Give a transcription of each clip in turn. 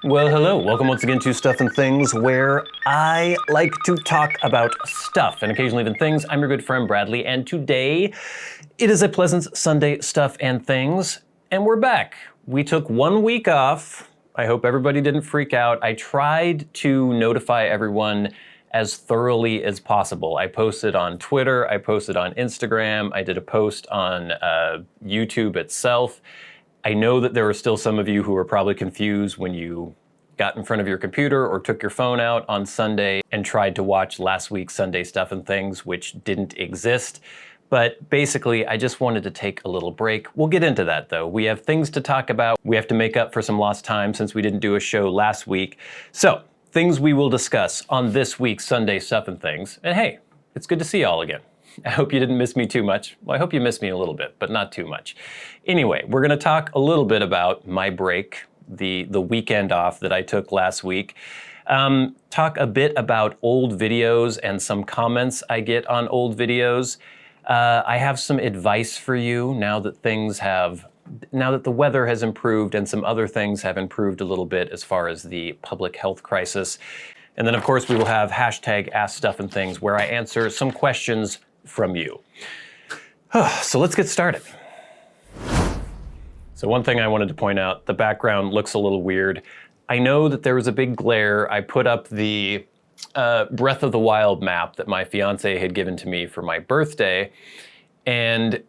Well, hello. Welcome once again to Stuff and Things, where I like to talk about stuff and occasionally even things. I'm your good friend Bradley, and today it is a pleasant Sunday Stuff and Things, and we're back. We took 1 week off. I hope everybody didn't freak out. I tried to notify everyone as thoroughly as possible. I posted on Twitter, I posted on Instagram, I did a post on YouTube itself. I know that there are still some of you who are probably confused when you got in front of your computer or took your phone out on Sunday and tried to watch last week's Sunday Stuff and Things, which didn't exist. But basically, I just wanted to take a little break. We'll get into that though. We have things to talk about. We have to make up for some lost time since we didn't do a show last week. So, things we will discuss on this week's Sunday Stuff and Things. And hey, it's good to see y'all again. I hope you didn't miss me too much. Well, I hope you missed me a little bit, but not too much. Anyway, we're gonna talk a little bit about my break, the weekend off that I took last week. Talk a bit about old videos and some comments I get on old videos. I have some advice for you now that the weather has improved and some other things have improved a little bit as far as the public health crisis. And then of course we will have hashtag #AskStuffandThings, where I answer some questions from you. So let's get started. So one thing I wanted to point out, the background looks a little weird. I know that there was a big glare. I put up the Breath of the Wild map that my fiance had given to me for my birthday, and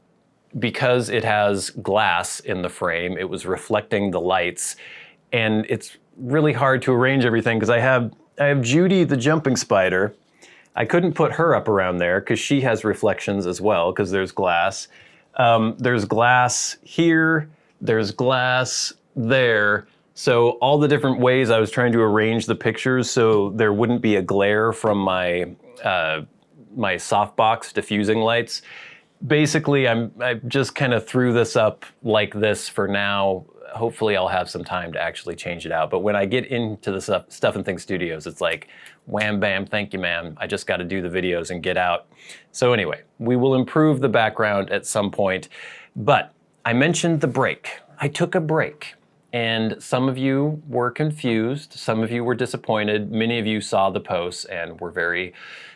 because it has glass in the frame, it was reflecting the lights, and it's really hard to arrange everything because I have Judy the jumping spider. I couldn't put her up around there because she has reflections as well because there's glass. There's glass here, there's glass there. So all the different ways I was trying to arrange the pictures so there wouldn't be a glare from my softbox diffusing lights. Basically, I just kind of threw this up like this for now. Hopefully I'll have some time to actually change it out. But when I get into the Stuff and Things studios, it's like, wham, bam, thank you, ma'am. I just got to do the videos and get out. So anyway, we will improve the background at some point. But I mentioned the break. I took a break. And some of you were confused. Some of you were disappointed. Many of you saw the posts and were very,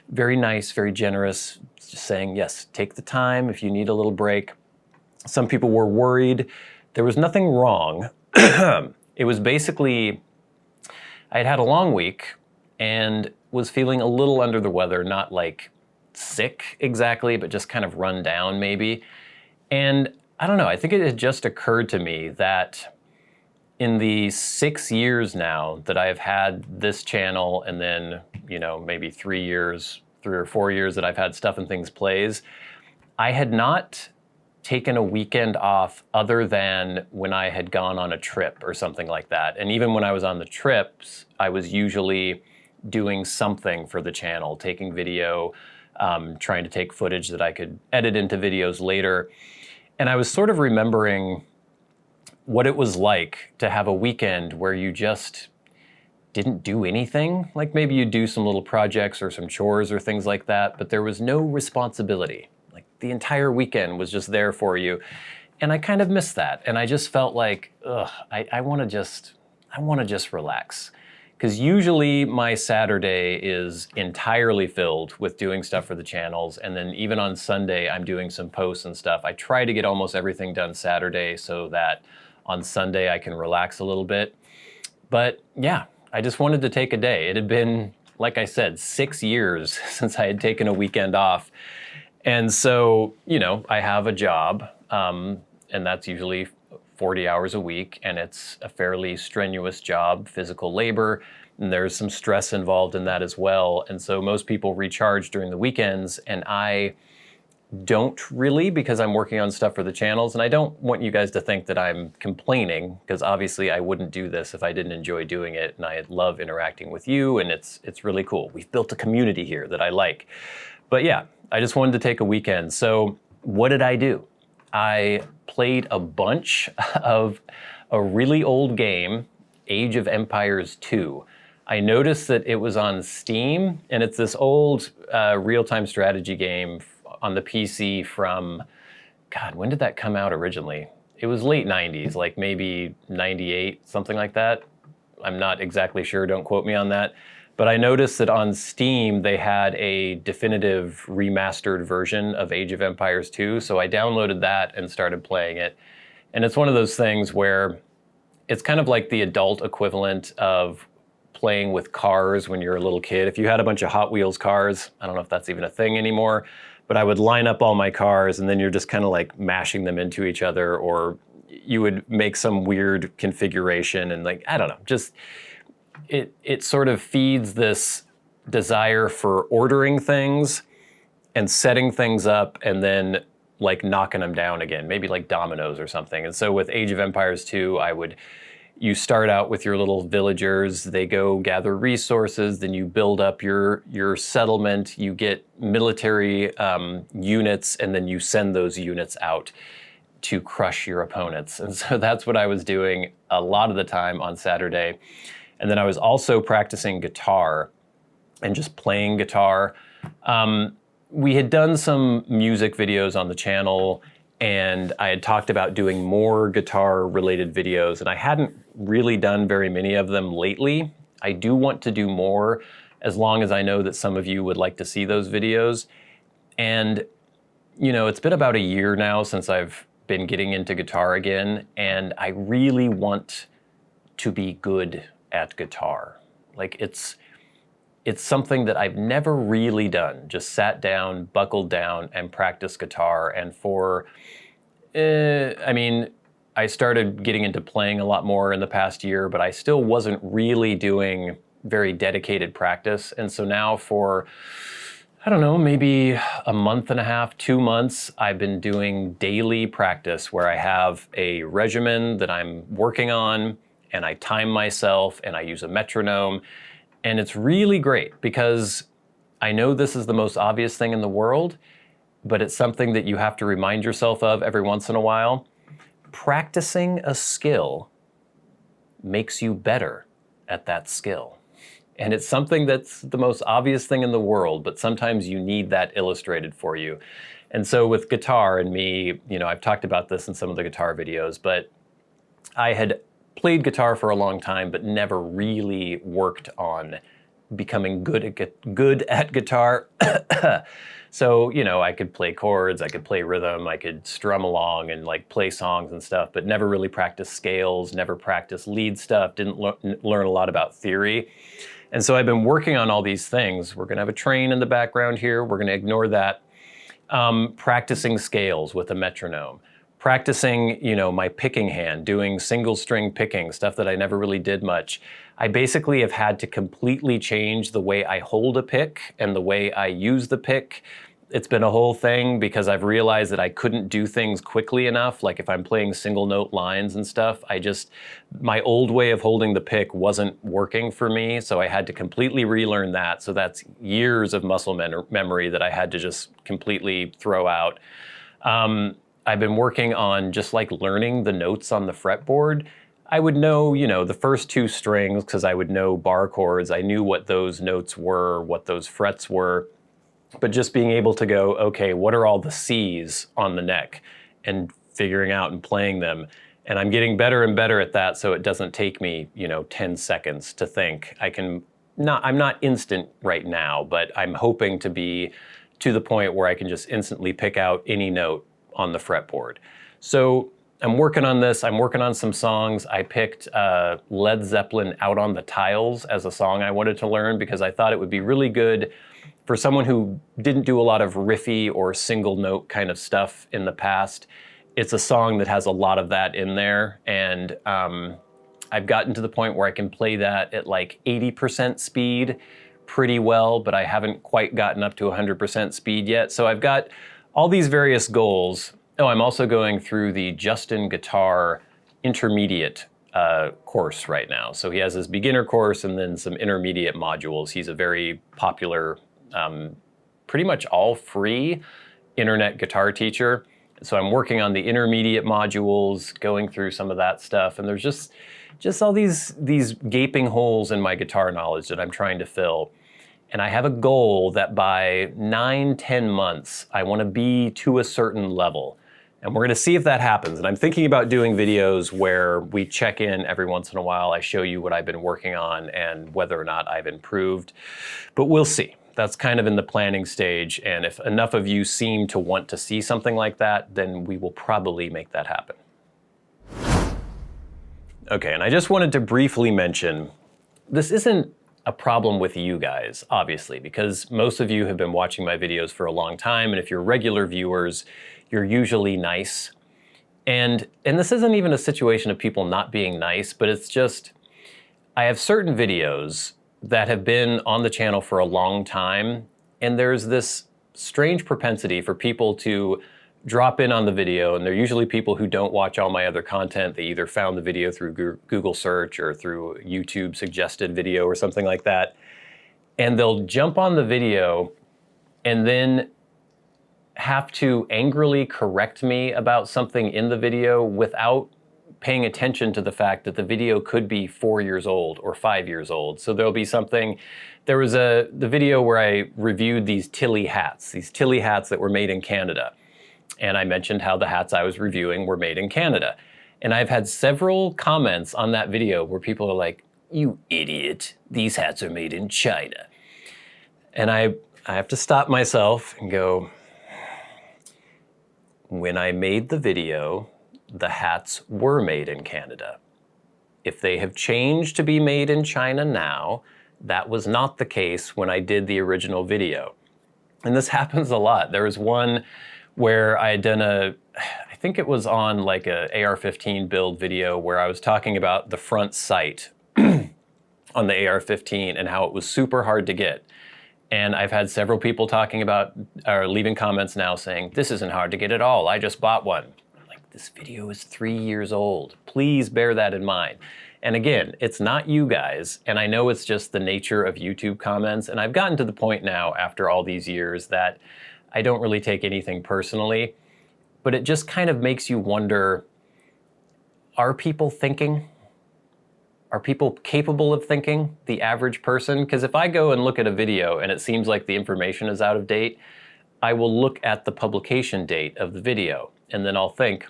very nice, very generous, just saying, yes, take the time if you need a little break. Some people were worried. There was nothing wrong. It was basically, I had a long week and was feeling a little under the weather, not like sick exactly, but just kind of run down maybe. And I don't know, I think it had just occurred to me that in the 6 years now that I've had this channel, and then, maybe 3 or 4 years that I've had Stuff and Things Plays, I had not taken a weekend off other than when I had gone on a trip or something like that. And even when I was on the trips, I was usually doing something for the channel, taking video, trying to take footage that I could edit into videos later. And I was sort of remembering what it was like to have a weekend where you just didn't do anything. Like maybe you do some little projects or some chores or things like that, but there was no responsibility. Like the entire weekend was just there for you. And I kind of missed that. And I just felt like, I want to just relax. Because usually my Saturday is entirely filled with doing stuff for the channels. And then even on Sunday, I'm doing some posts and stuff. I try to get almost everything done Saturday so that on Sunday I can relax a little bit. But yeah, I just wanted to take a day. It had been, like I said, 6 years since I had taken a weekend off. And so, I have a job, and that's usually 40 hours a week, and it's a fairly strenuous job, physical labor, and there's some stress involved in that as well. And so most people recharge during the weekends, and I don't really, because I'm working on stuff for the channels, and I don't want you guys to think that I'm complaining, because obviously I wouldn't do this if I didn't enjoy doing it, and I love interacting with you, and it's really cool. We've built a community here that I like. But yeah, I just wanted to take a weekend. So what did I do? I played a bunch of a really old game, Age of Empires 2. I noticed that it was on Steam, and it's this old real-time strategy game on the PC from, God, when did that come out originally? It was late 90s, like maybe 98, something like that. I'm not exactly sure, don't quote me on that. But I noticed that on Steam, they had a definitive remastered version of Age of Empires 2, so I downloaded that and started playing it. And it's one of those things where it's kind of like the adult equivalent of playing with cars when you're a little kid. If you had a bunch of Hot Wheels cars, I don't know if that's even a thing anymore, but I would line up all my cars and then you're just kind of like mashing them into each other, or you would make some weird configuration and like, I don't know, just it sort of feeds this desire for ordering things and setting things up and then like knocking them down again, maybe like dominoes or something. And so with Age of Empires 2, you start out with your little villagers, they go gather resources, then you build up your settlement, you get military units, and then you send those units out to crush your opponents. And so that's what I was doing a lot of the time on Saturday. And then I was also practicing guitar and just playing guitar. We had done some music videos on the channel, and I had talked about doing more guitar-related videos, and I hadn't really done very many of them lately. I do want to do more, as long as I know that some of you would like to see those videos. And, you know, it's been about a year now since I've been getting into guitar again, and I really want to be good at guitar. Like, it's something that I've never really done, just sat down, buckled down, and practiced guitar. And I mean, I started getting into playing a lot more in the past year, but I still wasn't really doing very dedicated practice. And so now for, I don't know, maybe a month and a half, 2 months, I've been doing daily practice where I have a regimen that I'm working on, and I time myself, and I use a metronome. And it's really great because I know this is the most obvious thing in the world, but it's something that you have to remind yourself of every once in a while. Practicing a skill makes you better at that skill. And it's something that's the most obvious thing in the world, but sometimes you need that illustrated for you. And so with guitar and me, you know, I've talked about this in some of the guitar videos, but I had played guitar for a long time, but never really worked on becoming good at guitar. So, you know, I could play chords, I could play rhythm, I could strum along and like play songs and stuff, but never really practiced scales, never practiced lead stuff, didn't learn a lot about theory. And so I've been working on all these things. We're gonna have a train in the background here, we're gonna ignore that. Practicing scales with a metronome. Practicing, you know, my picking hand, doing single string picking, stuff that I never really did much. I basically have had to completely change the way I hold a pick and the way I use the pick. It's been a whole thing because I've realized that I couldn't do things quickly enough. Like if I'm playing single note lines and stuff, my old way of holding the pick wasn't working for me. So I had to completely relearn that. So that's years of muscle memory that I had to just completely throw out. I've been working on just like learning the notes on the fretboard. I would know, you know, the first 2 strings because I would know bar chords. I knew what those notes were, what those frets were. But just being able to go, okay, what are all the C's on the neck? And figuring out and playing them. And I'm getting better and better at that, so it doesn't take me, you know, 10 seconds to think. I'm not instant right now, but I'm hoping to be to the point where I can just instantly pick out any note on the fretboard. So I'm working on this. I'm working on some songs. I picked Led Zeppelin Out on the Tiles as a song I wanted to learn because I thought it would be really good for someone who didn't do a lot of riffy or single note kind of stuff in the past. It's a song that has a lot of that in there. And I've gotten to the point where I can play that at like 80% speed pretty well, but I haven't quite gotten up to 100% speed yet. So I've got all these various goals. Oh, I'm also going through the Justin Guitar intermediate course right now. So he has his beginner course and then some intermediate modules. He's a very popular, pretty much all free internet guitar teacher. So I'm working on the intermediate modules, going through some of that stuff. And there's just all these gaping holes in my guitar knowledge that I'm trying to fill. And I have a goal that by 9-10 months, I want to be to a certain level. And we're gonna see if that happens. And I'm thinking about doing videos where we check in every once in a while. I show you what I've been working on and whether or not I've improved. But we'll see. That's kind of in the planning stage. And if enough of you seem to want to see something like that, then we will probably make that happen. Okay, and I just wanted to briefly mention, this isn't a problem with you guys, obviously, because most of you have been watching my videos for a long time, and if you're regular viewers, you're usually nice. And this isn't even a situation of people not being nice, but it's just, I have certain videos that have been on the channel for a long time, and there's this strange propensity for people to drop in on the video, and they're usually people who don't watch all my other content. They either found the video through Google search or through YouTube suggested video or something like that. And they'll jump on the video and then have to angrily correct me about something in the video without paying attention to the fact that the video could be 4 years old or 5 years old. So there'll be something, there was the video where I reviewed these Tilly hats that were made in Canada. And I mentioned how the hats I was reviewing were made in Canada. And I've had several comments on that video where people are like, "You idiot, these hats are made in China." And I have to stop myself and go, when I made the video, the hats were made in Canada. If they have changed to be made in China now, that was not the case when I did the original video. And this happens a lot. There was one where I had done I think it was on like a AR-15 build video where I was talking about the front sight on the AR-15 and how it was super hard to get. And I've had several people talking about, or leaving comments now saying, "This isn't hard to get at all, I just bought one." I'm like, this video is 3 years old. Please bear that in mind. And again, it's not you guys, and I know it's just the nature of YouTube comments, and I've gotten to the point now after all these years that I don't really take anything personally, but it just kind of makes you wonder, are people thinking? Are people capable of thinking, the average person? Because if I go and look at a video and it seems like the information is out of date, I will look at the publication date of the video, and then I'll think,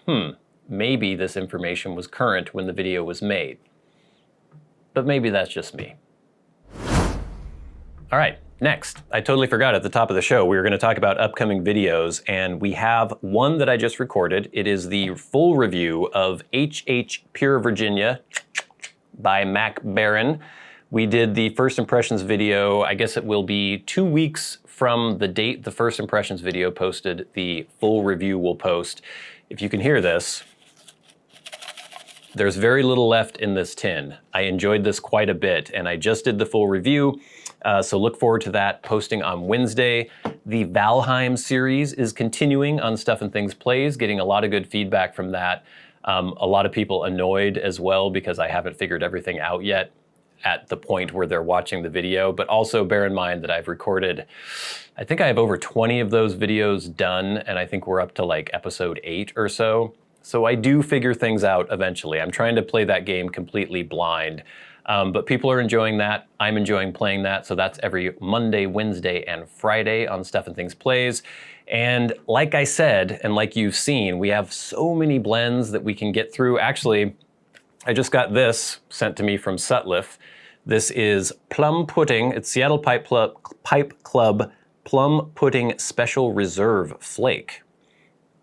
maybe this information was current when the video was made. But maybe that's just me. All right. Next, I totally forgot at the top of the show, we were going to talk about upcoming videos, and we have one that I just recorded. It is the full review of HH Pure Virginia by Baren. We did the first impressions video. I guess it will be 2 weeks from the date the first impressions video posted. The full review will post. If you can hear this, there's very little left in this tin. I enjoyed this quite a bit, and I just did the full review. So look forward to that posting on Wednesday. The Valheim series is continuing on Stuff and Things Plays, getting a lot of good feedback from that. A lot of people annoyed as well because I haven't figured everything out yet at the point where they're watching the video. But also bear in mind that I've recorded, I think I have over 20 of those videos done, and I think we're up to like episode 8 or so. So I do figure things out eventually. I'm trying to play that game completely blind. But people are enjoying that. I'm enjoying playing that. So that's every Monday, Wednesday, and Friday on Stuff and Things Plays. And like I said, and like you've seen, we have so many blends that we can get through. Actually, I just got this sent to me from Sutliff. This is Plum Pudding. It's Seattle Pipe Club Plum Pudding Special Reserve Flake.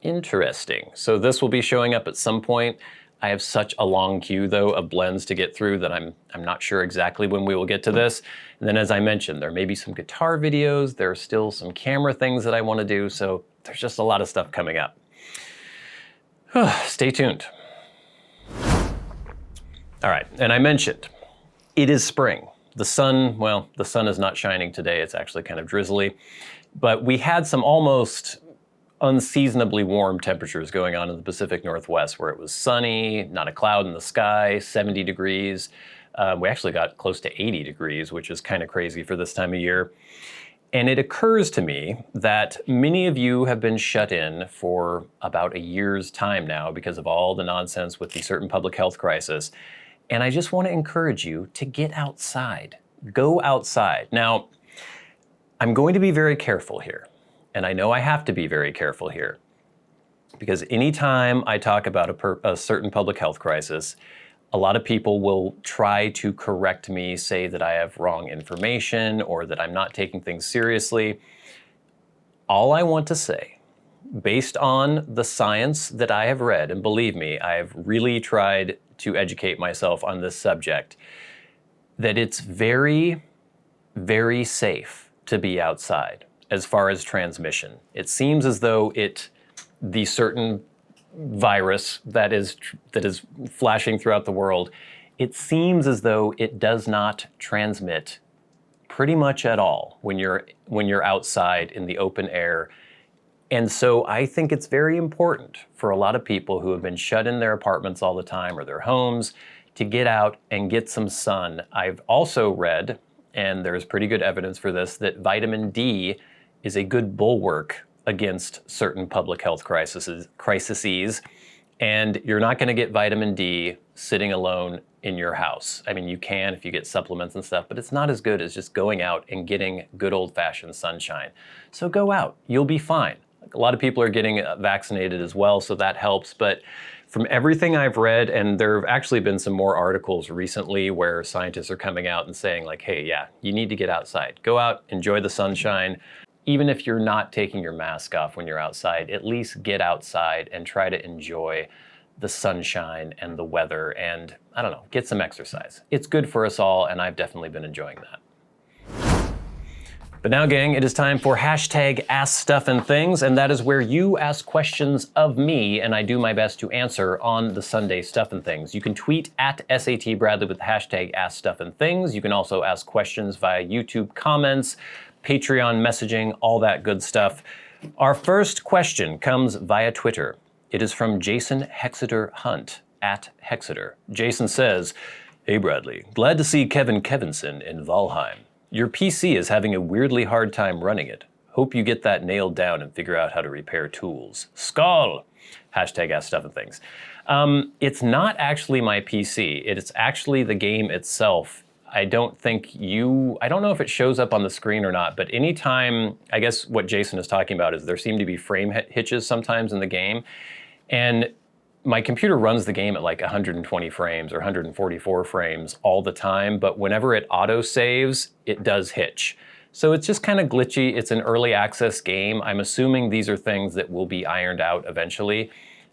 Interesting. So this will be showing up at some point. I have such a long queue, though, of blends to get through that I'm not sure exactly when we will get to this. And then, as I mentioned, there may be some guitar videos. There are still some camera things that I want to do, so there's just a lot of stuff coming up. Stay tuned. All right, and I mentioned, it is spring. The sun, well, the sun is not shining today. It's actually kind of drizzly. But we had some almost unseasonably warm temperatures going on in the Pacific Northwest, where it was sunny, not a cloud in the sky, 70 degrees. We actually got close to 80 degrees, which is kind of crazy for this time of year. And it occurs to me that many of you have been shut in for about a year's time now because of all the nonsense with the certain public health crisis. And I just want to encourage you to get outside. Go outside. Now, I'm going to be very careful here. And I know I have to be very careful here. Because anytime I talk about a certain public health crisis, a lot of people will try to correct me, say that I have wrong information or that I'm not taking things seriously. All I want to say, based on the science that I have read, and believe me, I have really tried to educate myself on this subject, that it's very, very safe to be outside as far as transmission. It seems as though the certain virus that is flashing throughout the world, it seems as though it does not transmit pretty much at all when you're outside in the open air. And so I think it's very important for a lot of people who have been shut in their apartments all the time or their homes to get out and get some sun. I've also read, and there's pretty good evidence for this, that vitamin D is a good bulwark against certain public health crises, and you're not going to get vitamin D sitting alone in your house. I mean, you can if you get supplements and stuff, but it's not as good as just going out and getting good old-fashioned sunshine. So go out, you'll be fine. A lot of people are getting vaccinated as well, so that helps. But from everything I've read, and there have actually been some more articles recently where scientists are coming out and saying like, hey, yeah, you need to get outside. Go out, enjoy the sunshine. Even if you're not taking your mask off when you're outside, at least get outside and try to enjoy the sunshine and the weather and, I don't know, get some exercise. It's good for us all, and I've definitely been enjoying that. But now, gang, it is time for hashtag #AskStuffandThings, and that is where you ask questions of me, and I do my best to answer on the Sunday Stuff and Things. You can tweet at SAT Bradley with the hashtag #AskStuffandThings. You can also ask questions via YouTube comments, Patreon messaging, all that good stuff. Our first question comes via Twitter. It is from Jason Hexeter Hunt, at Hexeter. Jason says, "Hey Bradley, glad to see Kevin Kevinson in Valheim. Your PC is having a weirdly hard time running it. Hope you get that nailed down and figure out how to repair tools. Skull!" Hashtag #AskStuffandThings. It's not actually my PC. It's actually the game itself. I don't know if it shows up on the screen or not, but anytime, I guess what Jason is talking about is there seem to be frame hitches sometimes in the game. And my computer runs the game at like 120 frames or 144 frames all the time, but whenever it auto saves, it does hitch. So it's just kind of glitchy. It's an early access game. I'm assuming these are things that will be ironed out eventually,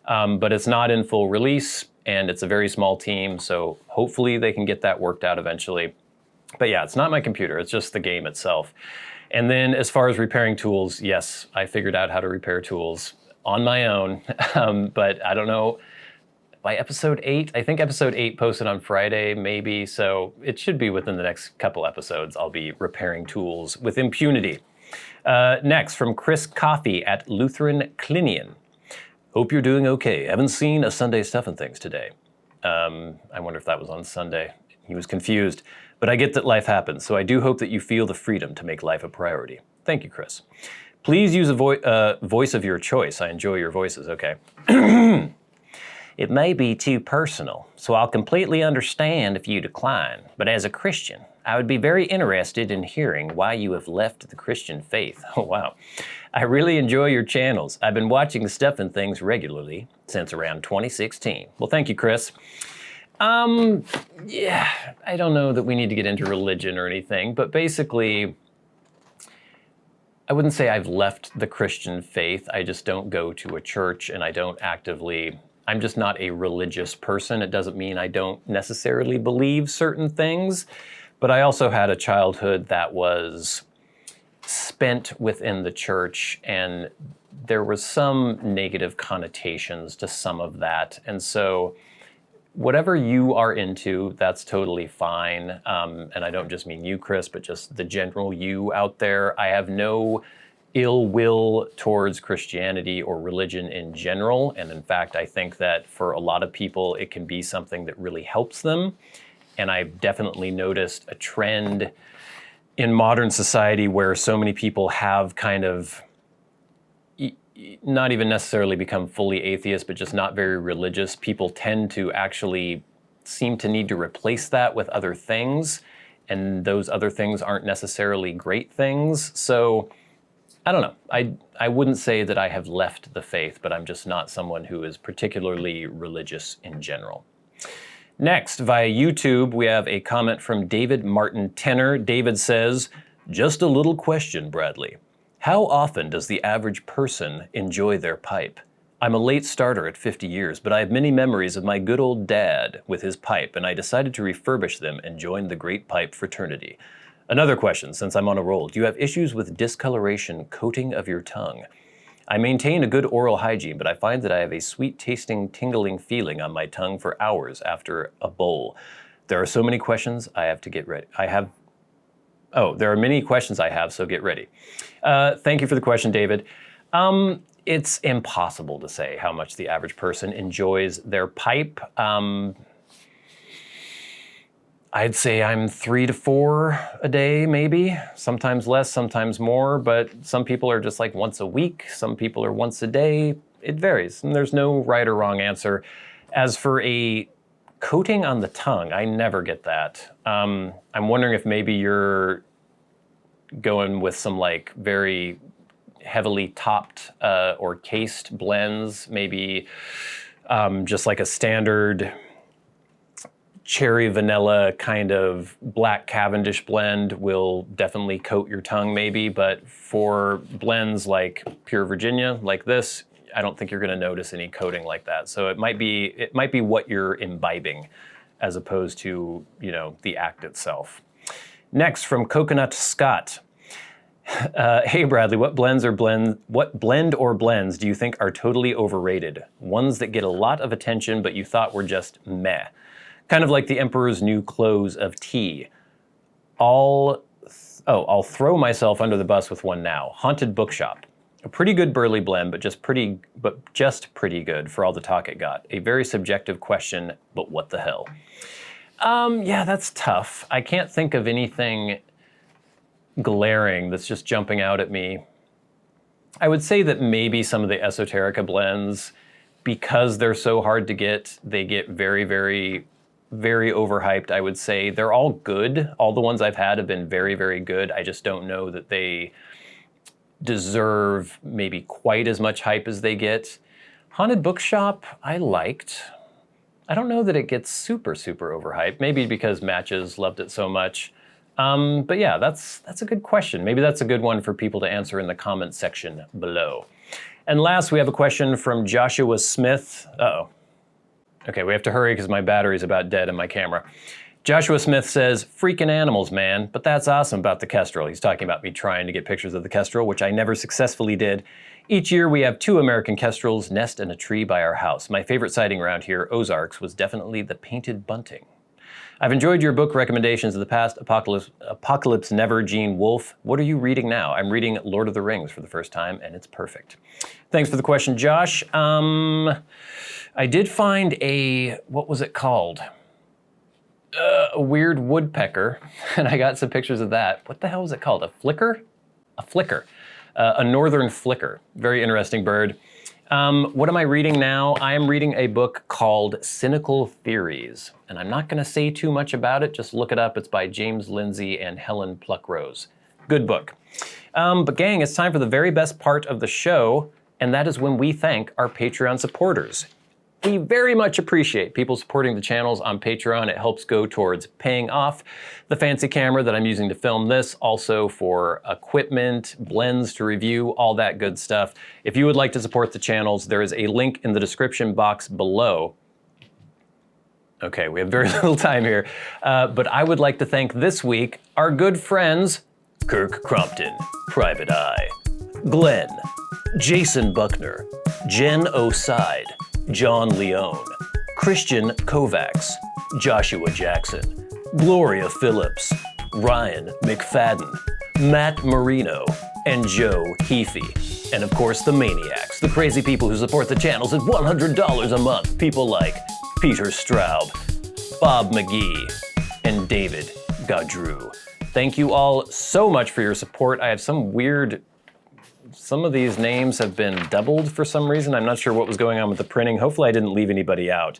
but it's not in full release and it's a very small team. So hopefully they can get that worked out eventually. But yeah, it's not my computer. It's just the game itself. And then as far as repairing tools, yes, I figured out how to repair tools on my own, but I don't know, by episode 8, I think episode 8 posted on Friday, maybe, so it should be within the next couple episodes, I'll be repairing tools with impunity. Next, from Chris Coffey at Lutheran Clinian. Hope you're doing okay. Haven't seen a Sunday Stuff and Things today. I wonder if that was on Sunday. He was confused, but I get that life happens, so I do hope that you feel the freedom to make life a priority. Thank you, Chris. Please use a voice of your choice. I enjoy your voices, okay. It may be too personal, so I'll completely understand if you decline. But as a Christian, I would be very interested in hearing why you have left the Christian faith. Oh, wow. I really enjoy your channels. I've been watching Stuff and Things regularly since around 2016. Well, thank you, Chris. Yeah, I don't know that we need to get into religion or anything, but basically, I wouldn't say I've left the Christian faith. I just don't go to a church and I don't actively, I'm just not a religious person. It doesn't mean I don't necessarily believe certain things, but I also had a childhood that was spent within the church and there was some negative connotations to some of that. And so whatever you are into, that's totally fine. And I don't just mean you, Chris, but just the general you out there. I have no ill will towards Christianity or religion in general. And in fact, I think that for a lot of people, it can be something that really helps them. And I've definitely noticed a trend in modern society where so many people have kind of not even necessarily become fully atheist, but just not very religious. People tend to actually seem to need to replace that with other things, and those other things aren't necessarily great things. So I don't know. I wouldn't say that I have left the faith, but I'm just not someone who is particularly religious in general. Next, via YouTube, we have a comment from David Martin Tenner. David says, just a little question, Bradley. How often does the average person enjoy their pipe? I'm a late starter at 50 years, but I have many memories of my good old dad with his pipe, and I decided to refurbish them and join the Great Pipe Fraternity. Another question, since I'm on a roll. Do you have issues with discoloration coating of your tongue? I maintain a good oral hygiene, but I find that I have a sweet-tasting, tingling feeling on my tongue for hours after a bowl. There are so many questions I have to get ready. There are many questions I have, so get ready. Thank you for the question, David. It's impossible to say how much the average person enjoys their pipe. I'd say I'm 3 to 4 a day, maybe. Sometimes less, sometimes more, but some people are just like once a week. Some people are once a day. It varies, and there's no right or wrong answer. As for a coating on the tongue, I never get that. I'm wondering if maybe you're going with some like very heavily topped or cased blends, maybe just like a standard cherry vanilla kind of black Cavendish blend will definitely coat your tongue maybe, but for blends like Pure Virginia, like this, I don't think you're gonna notice any coating like that. So it might be what you're imbibing as opposed to, the act itself. Next, from Coconut Scott. Hey Bradley, what blend or blends do you think are totally overrated? Ones that get a lot of attention but you thought were just meh. Kind of like the Emperor's New Clothes of tea. I'll throw myself under the bus with one now. Haunted Bookshop. A pretty good burley blend, but just pretty good for all the talk it got. A very subjective question, but what the hell? Yeah, that's tough. I can't think of anything glaring that's just jumping out at me. I would say that maybe some of the Esoterica blends, because they're so hard to get, they get very, very, very overhyped, I would say. They're all good. All the ones I've had have been very, very good. I just don't know that they deserve maybe quite as much hype as they get. Haunted Bookshop, I liked. I don't know that it gets super, super overhyped. Maybe because Matches loved it so much. But yeah, that's a good question. Maybe that's a good one for people to answer in the comment section below. And last, we have a question from Joshua Smith. Uh-oh. Okay, we have to hurry because my battery's about dead in my camera. Joshua Smith says, freaking animals, man, but that's awesome about the Kestrel. He's talking about me trying to get pictures of the Kestrel, which I never successfully did. Each year we have 2 American Kestrels nest in a tree by our house. My favorite sighting around here, Ozarks, was definitely the painted bunting. I've enjoyed your book recommendations of the past, Apocalypse Never, Gene Wolfe. What are you reading now? I'm reading Lord of the Rings for the first time, and it's perfect. Thanks for the question, Josh. I did find what was it called? A weird woodpecker, and I got some pictures of that. What the hell was it called? A flicker? A flicker. A northern flicker. Very interesting bird. What am I reading now? I am reading a book called Cynical Theories, and I'm not going to say too much about it. Just look it up. It's by James Lindsay and Helen Pluckrose. Good book. But gang, it's time for the very best part of the show, and that is when we thank our Patreon supporters. We very much appreciate people supporting the channels on Patreon. It helps go towards paying off the fancy camera that I'm using to film this, also for equipment, blends to review, all that good stuff. If you would like to support the channels, there is a link in the description box below. Okay, we have very little time here, but I would like to thank this week our good friends, Kirk Crompton, Private Eye, Glenn, Jason Buckner, Jen O'Side, John Leone, Krisztian Kovacs, Joshua Jackson, Gloria Phillips, Ryan McFadin, Matt Marino, and Joe Heaphy. And of course the Maniacs, the crazy people who support the channels at $100 a month. People like Peter Straub, Bob Magee, and David Gaudreau. Thank you all so much for your support. I have some of these names have been doubled for some reason. I'm not sure what was going on with the printing. Hopefully I didn't leave anybody out,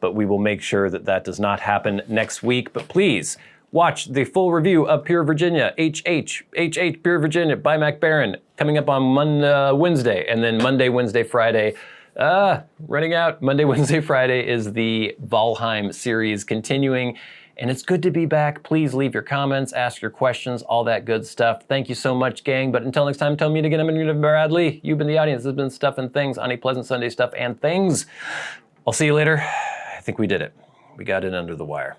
but we will make sure that that does not happen next week. But please, Watch the full review of Pure Virginia, HH Pure Virginia by Baren, coming up on Wednesday, and then Monday, Wednesday, Friday. Running out. Monday, Wednesday, Friday is the Valheim series continuing, and it's good to be back. Please leave your comments, ask your questions, all that good stuff. Thank you so much, gang. But until next time, tell me again, I'm Bradley. You've been the audience. This has been Stuff and Things on a pleasant Sunday. Stuff and Things. I'll see you later. I think we did it. We got in under the wire.